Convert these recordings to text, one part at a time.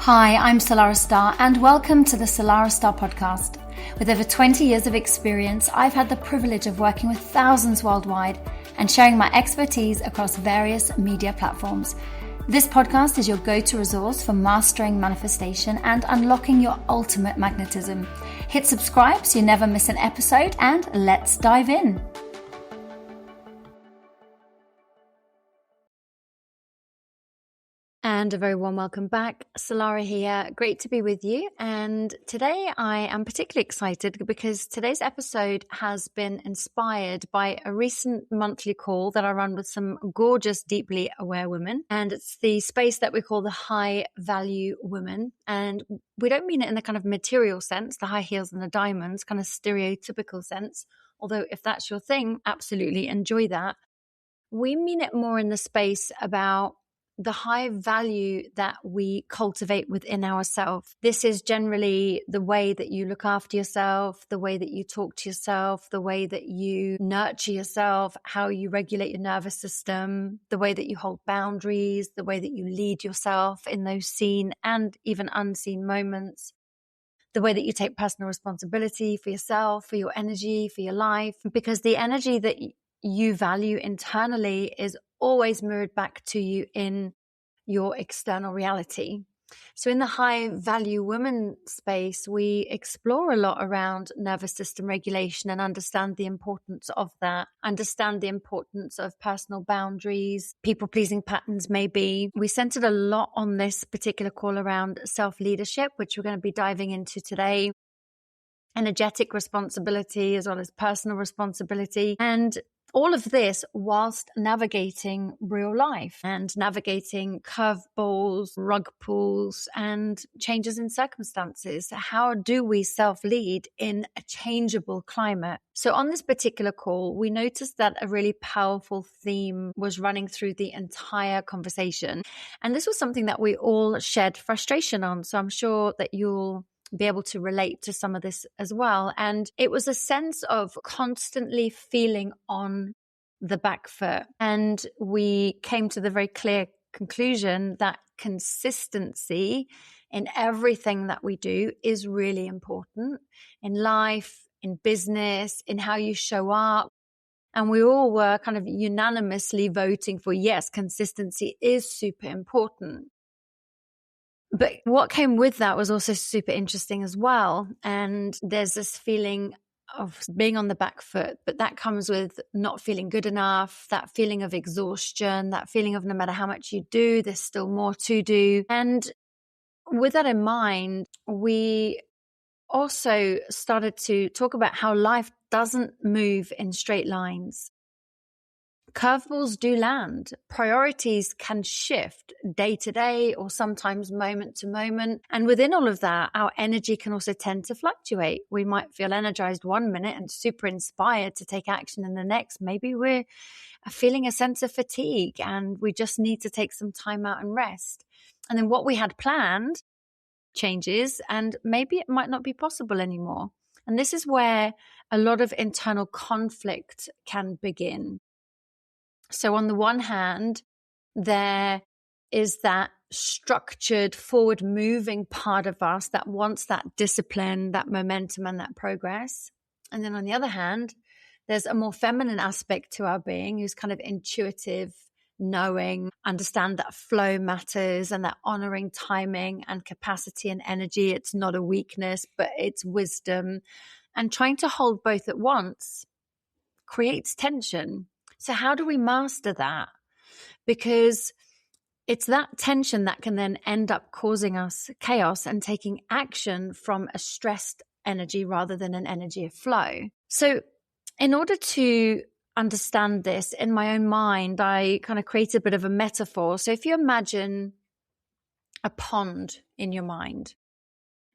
Hi, I'm Salarah Starre and welcome to the Salarah Starre podcast. With over 20 years of experience, I've had the privilege of working with thousands worldwide and sharing my expertise across various media platforms. This podcast is your go-to resource for mastering manifestation and unlocking your ultimate magnetism. Hit subscribe so you never miss an episode, and let's dive in. And a very warm welcome back. Salarah here. Great to be with you. And today I am particularly excited because today's episode has been inspired by a recent monthly call that I run with some gorgeous, deeply aware women. And it's the space that we call the high value women. And we don't mean it in the kind of material sense, the high heels and the diamonds, kind of stereotypical sense. Although if that's your thing, absolutely enjoy that. We mean it more in the space about the high value that we cultivate within ourselves. This is generally the way that you look after yourself, the way that you talk to yourself, the way that you nurture yourself, how you regulate your nervous system, the way that you hold boundaries, the way that you lead yourself in those seen and even unseen moments, the way that you take personal responsibility for yourself, for your energy, for your life, because the energy that you value internally is always mirrored back to you in your external reality. So in the high value woman space, we explore a lot around nervous system regulation and understand the importance of that, understand the importance of personal boundaries, people-pleasing patterns maybe. We centered a lot on this particular call around self-leadership, which we're going to be diving into today, energetic responsibility as well as personal responsibility, and all of this whilst navigating real life and navigating curveballs, rug pulls, and changes in circumstances. How do we self-lead in a changeable climate? So on this particular call, we noticed that a really powerful theme was running through the entire conversation. And this was something that we all shared frustration on. So I'm sure that you'll be able to relate to some of this as well. And it was a sense of constantly feeling on the back foot. And we came to the very clear conclusion that consistency in everything that we do is really important in life, in business, in how you show up. And we all were kind of unanimously voting for, yes, consistency is super important. But what came with that was also super interesting as well. And there's this feeling of being on the back foot, but that comes with not feeling good enough, that feeling of exhaustion, that feeling of no matter how much you do, there's still more to do. And with that in mind, we also started to talk about how life doesn't move in straight lines. Curveballs do land. Priorities can shift day to day or sometimes moment to moment. And within all of that, our energy can also tend to fluctuate. We might feel energized one minute and super inspired to take action in the next. Maybe we're feeling a sense of fatigue and we just need to take some time out and rest. And then what we had planned changes and maybe it might not be possible anymore. And this is where a lot of internal conflict can begin. So on the one hand, there is that structured, forward-moving part of us that wants that discipline, that momentum, and that progress. And then on the other hand, there's a more feminine aspect to our being who's kind of intuitive, knowing, understand that flow matters and that honoring timing and capacity and energy. It's not a weakness, but it's wisdom. And trying to hold both at once creates tension. So how do we master that? Because it's that tension that can then end up causing us chaos and taking action from a stressed energy rather than an energy of flow. So in order to understand this in my own mind, I kind of created a bit of a metaphor. So if you imagine a pond in your mind,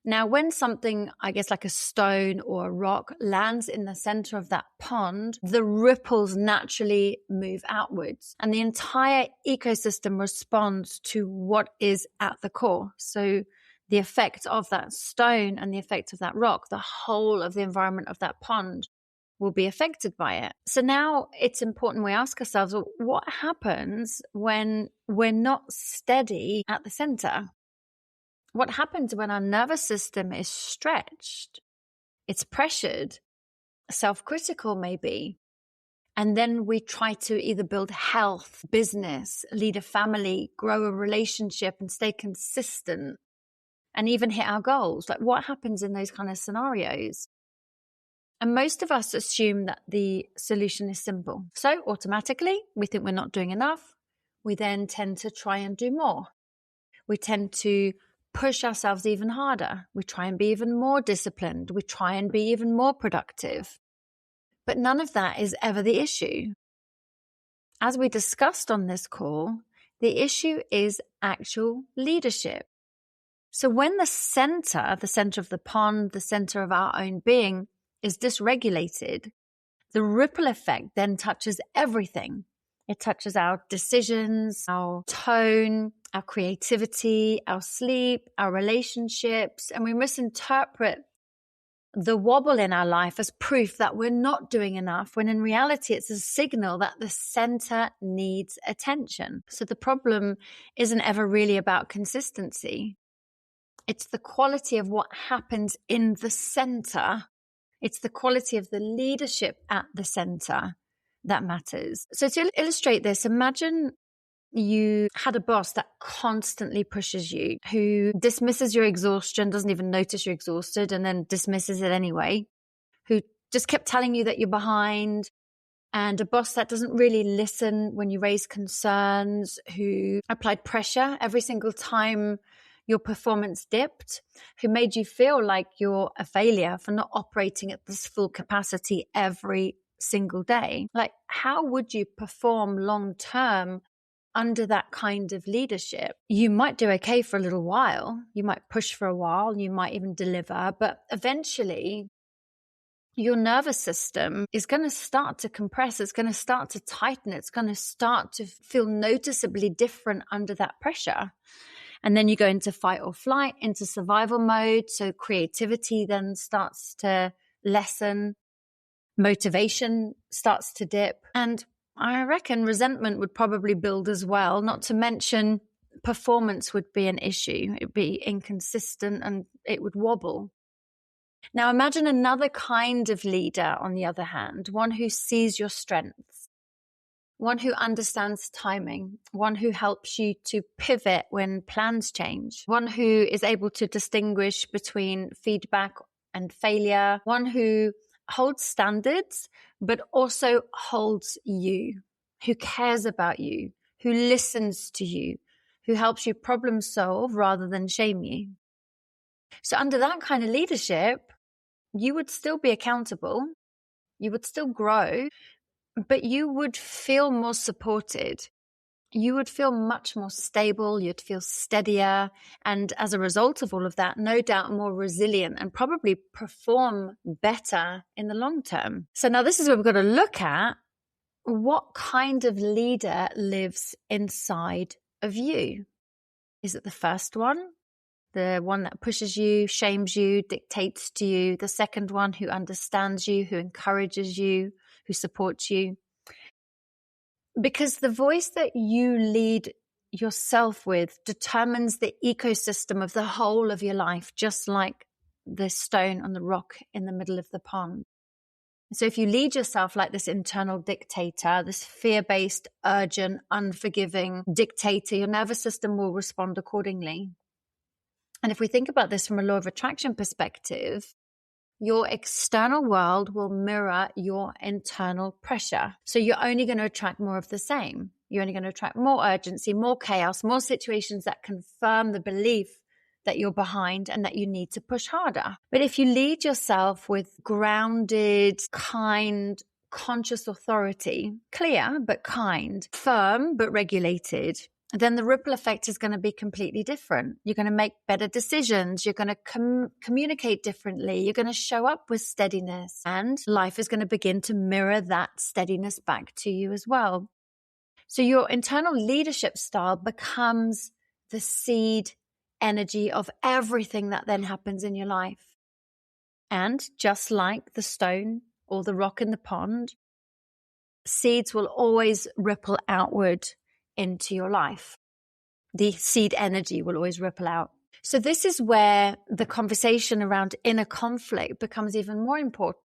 now, when something, I guess like a stone or a rock, lands in the center of that pond, the ripples naturally move outwards and the entire ecosystem responds to what is at the core. So the effect of that stone and the effect of that rock, the whole of the environment of that pond will be affected by it. So now it's important we ask ourselves, well, what happens when we're not steady at the center? what happens when our nervous system is stretched, it's pressured, self-critical maybe, and then we try to either build health, business, lead a family, grow a relationship, and stay consistent, and even hit our goals. Like, what happens in those kind of scenarios? And most of us assume that the solution is simple. So automatically, we think we're not doing enough. We then tend to try and do more. We tend to push ourselves even harder. We try and be even more disciplined. We try and be even more productive. But none of that is ever the issue. As we discussed on this call, the issue is actual leadership. So when the center of the pond, the center of our own being is dysregulated, the ripple effect then touches everything. It touches our decisions, our tone, our creativity, our sleep, our relationships, and we misinterpret the wobble in our life as proof that we're not doing enough, when in reality it's a signal that the center needs attention. So the problem isn't ever really about consistency. It's the quality of what happens in the center. It's the quality of the leadership at the center that matters. So to illustrate this, imagine you had a boss that constantly pushes you, who dismisses your exhaustion, doesn't even notice you're exhausted, and then dismisses it anyway, who just kept telling you that you're behind, and a boss that doesn't really listen when you raise concerns, who applied pressure every single time your performance dipped, who made you feel like you're a failure for not operating at this full capacity every single day. Like, how would you perform long term under that kind of leadership? You might do okay for a little while. You might push for a while. You might even deliver. But eventually, your nervous system is going to start to compress. It's going to start to tighten. It's going to start to feel noticeably different under that pressure. And then you go into fight or flight, into survival mode. So creativity then starts to lessen. Motivation starts to dip. And I reckon resentment would probably build as well, not to mention performance would be an issue. It would be inconsistent and it would wobble. Now imagine another kind of leader, on the other hand, one who sees your strengths, one who understands timing, one who helps you to pivot when plans change, one who is able to distinguish between feedback and failure, one who holds standards, but also holds you, who cares about you, who listens to you, who helps you problem solve rather than shame you. So under that kind of leadership, you would still be accountable, you would still grow, but you would feel more supported. You would feel much more stable, you'd feel steadier, and as a result of all of that, no doubt more resilient and probably perform better in the long term. So now this is where we've got to look at what kind of leader lives inside of you. Is it the first one? The one that pushes you, shames you, dictates to you? The second one who understands you, who encourages you, who supports you? Because the voice that you lead yourself with determines the ecosystem of the whole of your life, just like the stone on the rock in the middle of the pond. So if you lead yourself like this internal dictator, this fear-based, urgent, unforgiving dictator, your nervous system will respond accordingly. And if we think about this from a law of attraction perspective, your external world will mirror your internal pressure. So you're only going to attract more of the same. You're only going to attract more urgency, more chaos, more situations that confirm the belief that you're behind and that you need to push harder. But if you lead yourself with grounded, kind, conscious authority, clear but kind, firm but regulated, then the ripple effect is going to be completely different. You're going to make better decisions. You're going to communicate differently. You're going to show up with steadiness, and life is going to begin to mirror that steadiness back to you as well. So your internal leadership style becomes the seed energy of everything that then happens in your life. And just like the stone or the rock in the pond, seeds will always ripple outward into your life. The seed energy will always ripple out. So this is where the conversation around inner conflict becomes even more important.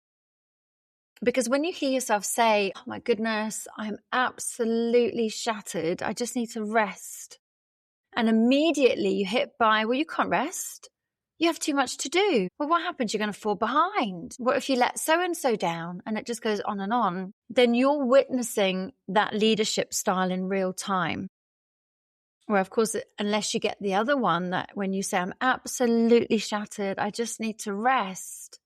Because when you hear yourself say, oh my goodness, I'm absolutely shattered, I just need to rest. And immediately you hit by, well, you can't rest. You have too much to do. Well, what happens? You're going to fall behind. What if you let so-and-so down? And it just goes on and on. Then you're witnessing that leadership style in real time. Where, of course, unless you get the other one, that when you say, I'm absolutely shattered, I just need to rest.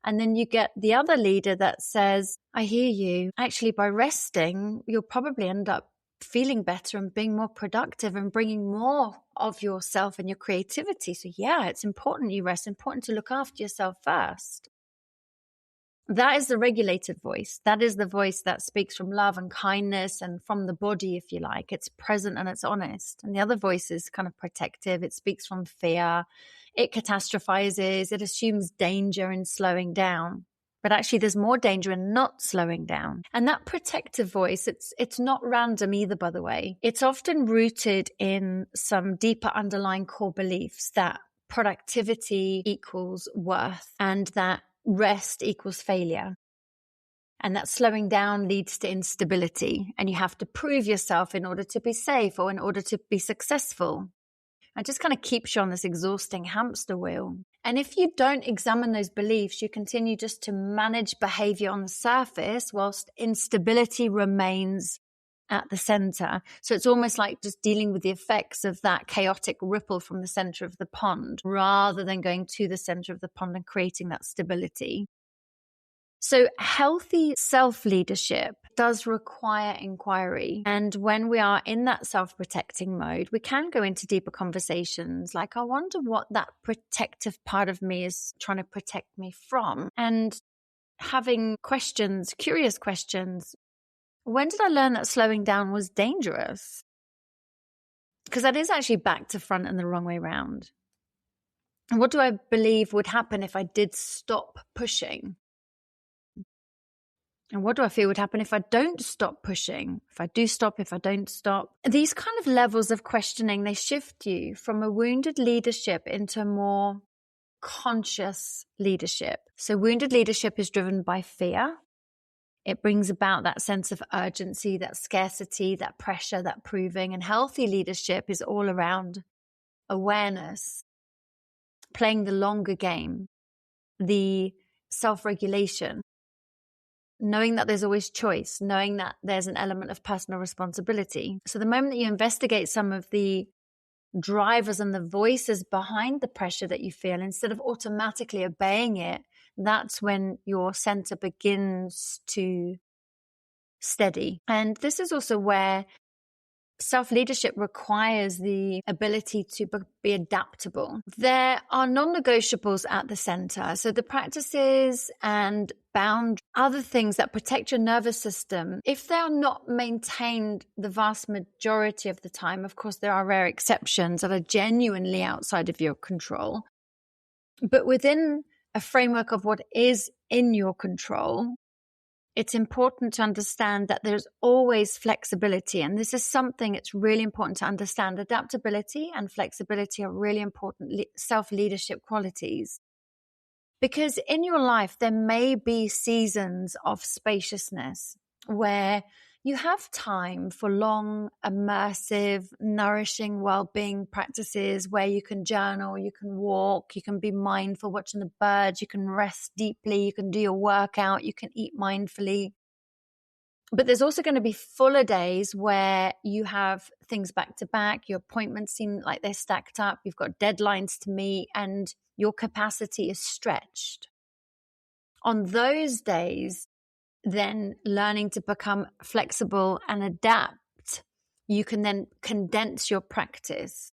And then you get the other leader that says, I hear you. Actually, by resting, you'll probably end up feeling better and being more productive and bringing more of yourself and your creativity. So yeah, it's important you rest, important to look after yourself first. That is the regulated voice. That is the voice that speaks from love and kindness and from the body, if you like. It's present and it's honest. And the other voice is kind of protective. It speaks from fear. It catastrophizes. It assumes danger in slowing down. But actually, there's more danger in not slowing down. And that protective voice, it's not random either, by the way. It's often rooted in some deeper underlying core beliefs that productivity equals worth and that rest equals failure. And that slowing down leads to instability. And you have to prove yourself in order to be safe or in order to be successful. It just kind of keeps you on this exhausting hamster wheel. And if you don't examine those beliefs, you continue just to manage behavior on the surface whilst instability remains at the center. So it's almost like just dealing with the effects of that chaotic ripple from the center of the pond rather than going to the center of the pond and creating that stability. So healthy self-leadership does require inquiry. And when we are in that self-protecting mode, we can go into deeper conversations like, I wonder what that protective part of me is trying to protect me from. And having questions, curious questions. When did I learn that slowing down was dangerous? Because that is actually back to front and the wrong way around. And what do I believe would happen if I did stop pushing? And what do I feel would happen if I don't stop pushing? If I do stop, if I don't stop? These kind of levels of questioning, they shift you from a wounded leadership into a more conscious leadership. So wounded leadership is driven by fear. It brings about that sense of urgency, that scarcity, that pressure, that proving. And healthy leadership is all around awareness, playing the longer game, the self-regulation, knowing that there's always choice, knowing that there's an element of personal responsibility. So the moment that you investigate some of the drivers and the voices behind the pressure that you feel, instead of automatically obeying it, that's when your center begins to steady. And this is also where self-leadership requires the ability to be adaptable. There are non-negotiables at the center. So the practices and bound other things that protect your nervous system, if they are not maintained the vast majority of the time, of course, there are rare exceptions that are genuinely outside of your control. But within a framework of what is in your control, it's important to understand that there's always flexibility. And this is something it's really important to understand. Adaptability and flexibility are really important self-leadership qualities. Because in your life, there may be seasons of spaciousness where you have time for long, immersive, nourishing well-being practices where you can journal, you can walk, you can be mindful watching the birds, you can rest deeply, you can do your workout, you can eat mindfully. But there's also going to be fuller days where you have things back to back, your appointments seem like they're stacked up, you've got deadlines to meet, and your capacity is stretched. On those days, then learning to become flexible and adapt, you can then condense your practice.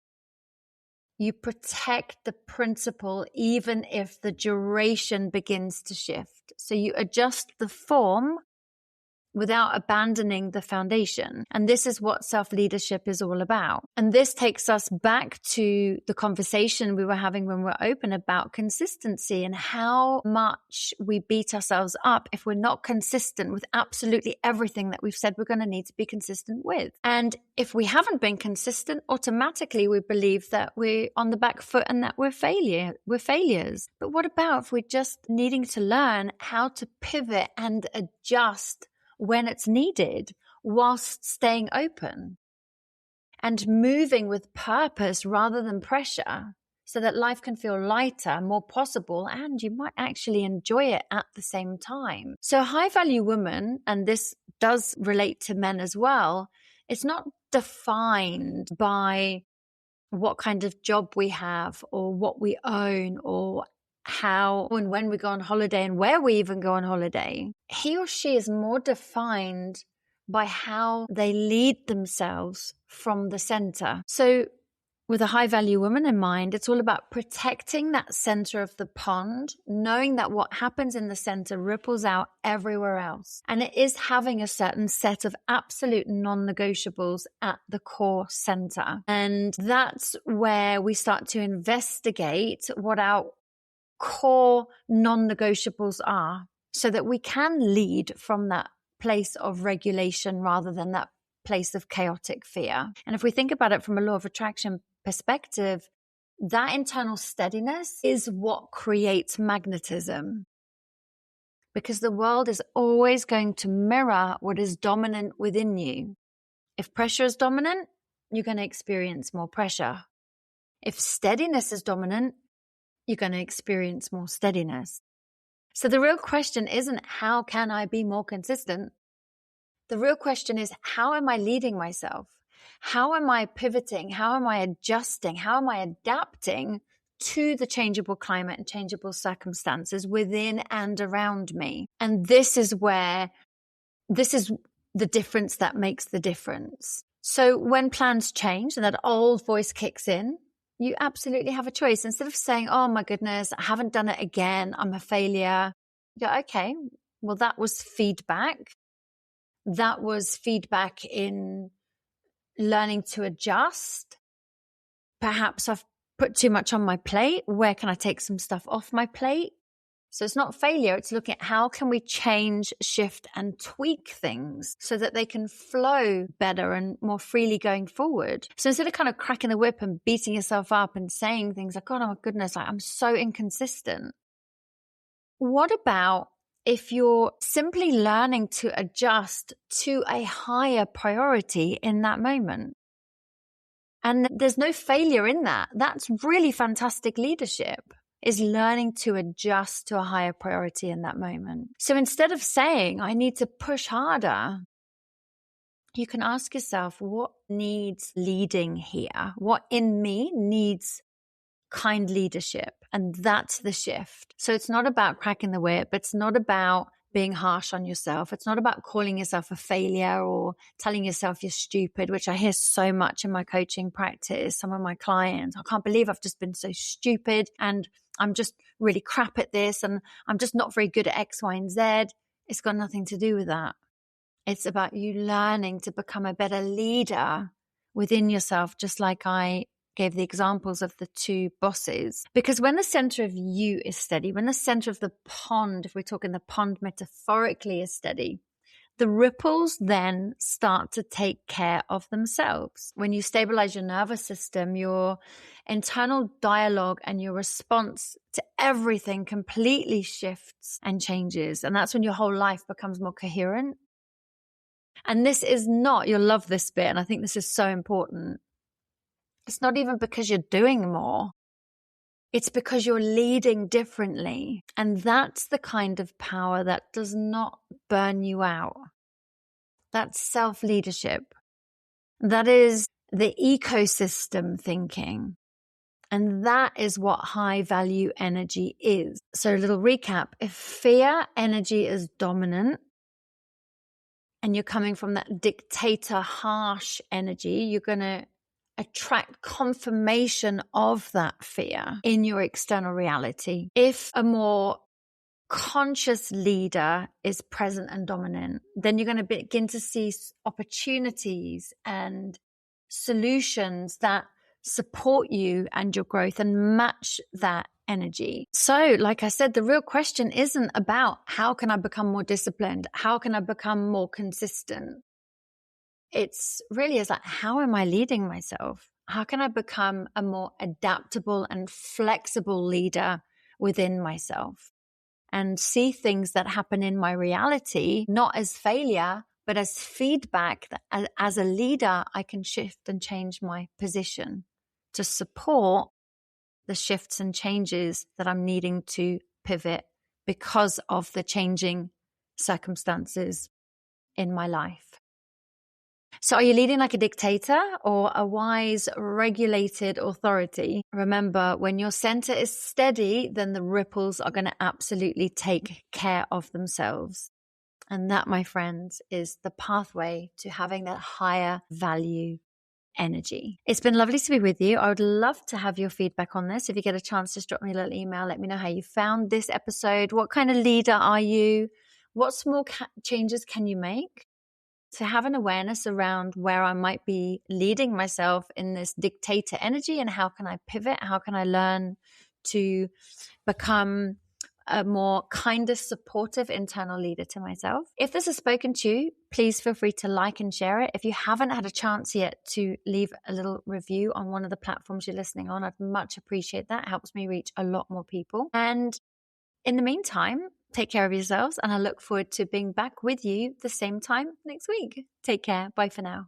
You protect the principle even if the duration begins to shift. So you adjust the form without abandoning the foundation. And this is what self-leadership is all about. And this takes us back to the conversation we were having when we were open about consistency and how much we beat ourselves up if we're not consistent with absolutely everything that we've said we're going to need to be consistent with. And if we haven't been consistent, automatically we believe that we're on the back foot and that we're failures. But what about if we're just needing to learn how to pivot and adjust when it's needed, whilst staying open and moving with purpose rather than pressure, so that life can feel lighter, more possible, and you might actually enjoy it at the same time. So a high-value woman, and this does relate to men as well, it's not defined by what kind of job we have or what we own or how and when we go on holiday and where we even go on holiday. He or she is more defined by how they lead themselves from the center. So with a high value woman in mind, it's all about protecting that center of the pond, knowing that what happens in the center ripples out everywhere else. And it is having a certain set of absolute non-negotiables at the core center. And that's where we start to investigate what our core non-negotiables are, so that we can lead from that place of regulation rather than that place of chaotic fear. And if we think about it from a law of attraction perspective, that internal steadiness is what creates magnetism, because the world is always going to mirror what is dominant within you. If pressure is dominant, you're going to experience more pressure. If steadiness is dominant, you're going to experience more steadiness. So the real question isn't how can I be more consistent? The real question is, how am I leading myself? How am I pivoting? How am I adjusting? How am I adapting to the changeable climate and changeable circumstances within and around me? And this is the difference that makes the difference. So when plans change and that old voice kicks in, you absolutely have a choice. Instead of saying, oh my goodness, I haven't done it again, I'm a failure. You go, okay, well, that was feedback. That was feedback in learning to adjust. Perhaps I've put too much on my plate. Where can I take some stuff off my plate? So it's not failure. It's looking at how can we change, shift, and tweak things so that they can flow better and more freely going forward. So instead of kind of cracking the whip and beating yourself up and saying things like, oh my goodness, I'm so inconsistent. What about if you're simply learning to adjust to a higher priority in that moment? And there's no failure in that. That's really fantastic leadership, is learning to adjust to a higher priority in that moment. So instead of saying, I need to push harder, you can ask yourself, what needs leading here? What in me needs kind leadership? And that's the shift. So it's not about cracking the whip. It's not about being harsh on yourself. It's not about calling yourself a failure or telling yourself you're stupid, which I hear so much in my coaching practice. Some of my clients, I can't believe I've just been so stupid and I'm just really crap at this and I'm just not very good at X, Y, and Z. It's got nothing to do with that. It's about you learning to become a better leader within yourself, just like I gave the examples of the two bosses. Because when the center of you is steady, when the center of the pond, if we're talking the pond metaphorically, is steady, the ripples then start to take care of themselves. When you stabilize your nervous system, your internal dialogue and your response to everything completely shifts and changes. And that's when your whole life becomes more coherent. And this is not, you'll love this bit, and I think this is so important. It's not even because you're doing more. It's because you're leading differently. And that's the kind of power that does not burn you out. That's self-leadership. That is the ecosystem thinking. And that is what high value energy is. So a little recap. If fear energy is dominant and you're coming from that dictator, harsh energy, you're going to attract confirmation of that fear in your external reality. If a more conscious leader is present and dominant, then you're going to begin to see opportunities and solutions that support you and your growth and match that energy. So, like I said, the real question isn't about how can I become more disciplined? How can I become more consistent? It's really is like, how am I leading myself? How can I become a more adaptable and flexible leader within myself and see things that happen in my reality, not as failure, but as feedback that as a leader, I can shift and change my position to support the shifts and changes that I'm needing to pivot because of the changing circumstances in my life. So are you leading like a dictator or a wise, regulated authority? Remember, when your center is steady, then the ripples are going to absolutely take care of themselves. And that, my friends, is the pathway to having that higher value energy. It's been lovely to be with you. I would love to have your feedback on this. If you get a chance, just drop me a little email. Let me know how you found this episode. What kind of leader are you? What small changes can you make to have an awareness around where I might be leading myself in this dictator energy, and how can I pivot? How can I learn to become a more kinder, supportive internal leader to myself? If this has spoken to you, please feel free to like and share it. If you haven't had a chance yet to leave a little review on one of the platforms you're listening on, I'd much appreciate that. It helps me reach a lot more people. And in the meantime, take care of yourselves, and I look forward to being back with you the same time next week. Take care. Bye for now.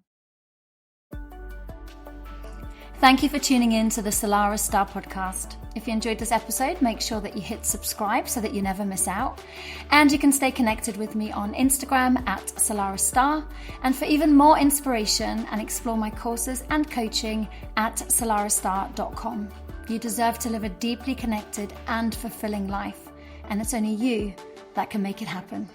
Thank you for tuning in to the Salarah Starre podcast. If you enjoyed this episode, make sure that you hit subscribe so that you never miss out. And you can stay connected with me on Instagram at Salarah Starre. And for even more inspiration and explore my courses and coaching at salarahstarre.com. You deserve to live a deeply connected and fulfilling life. And it's only you that can make it happen.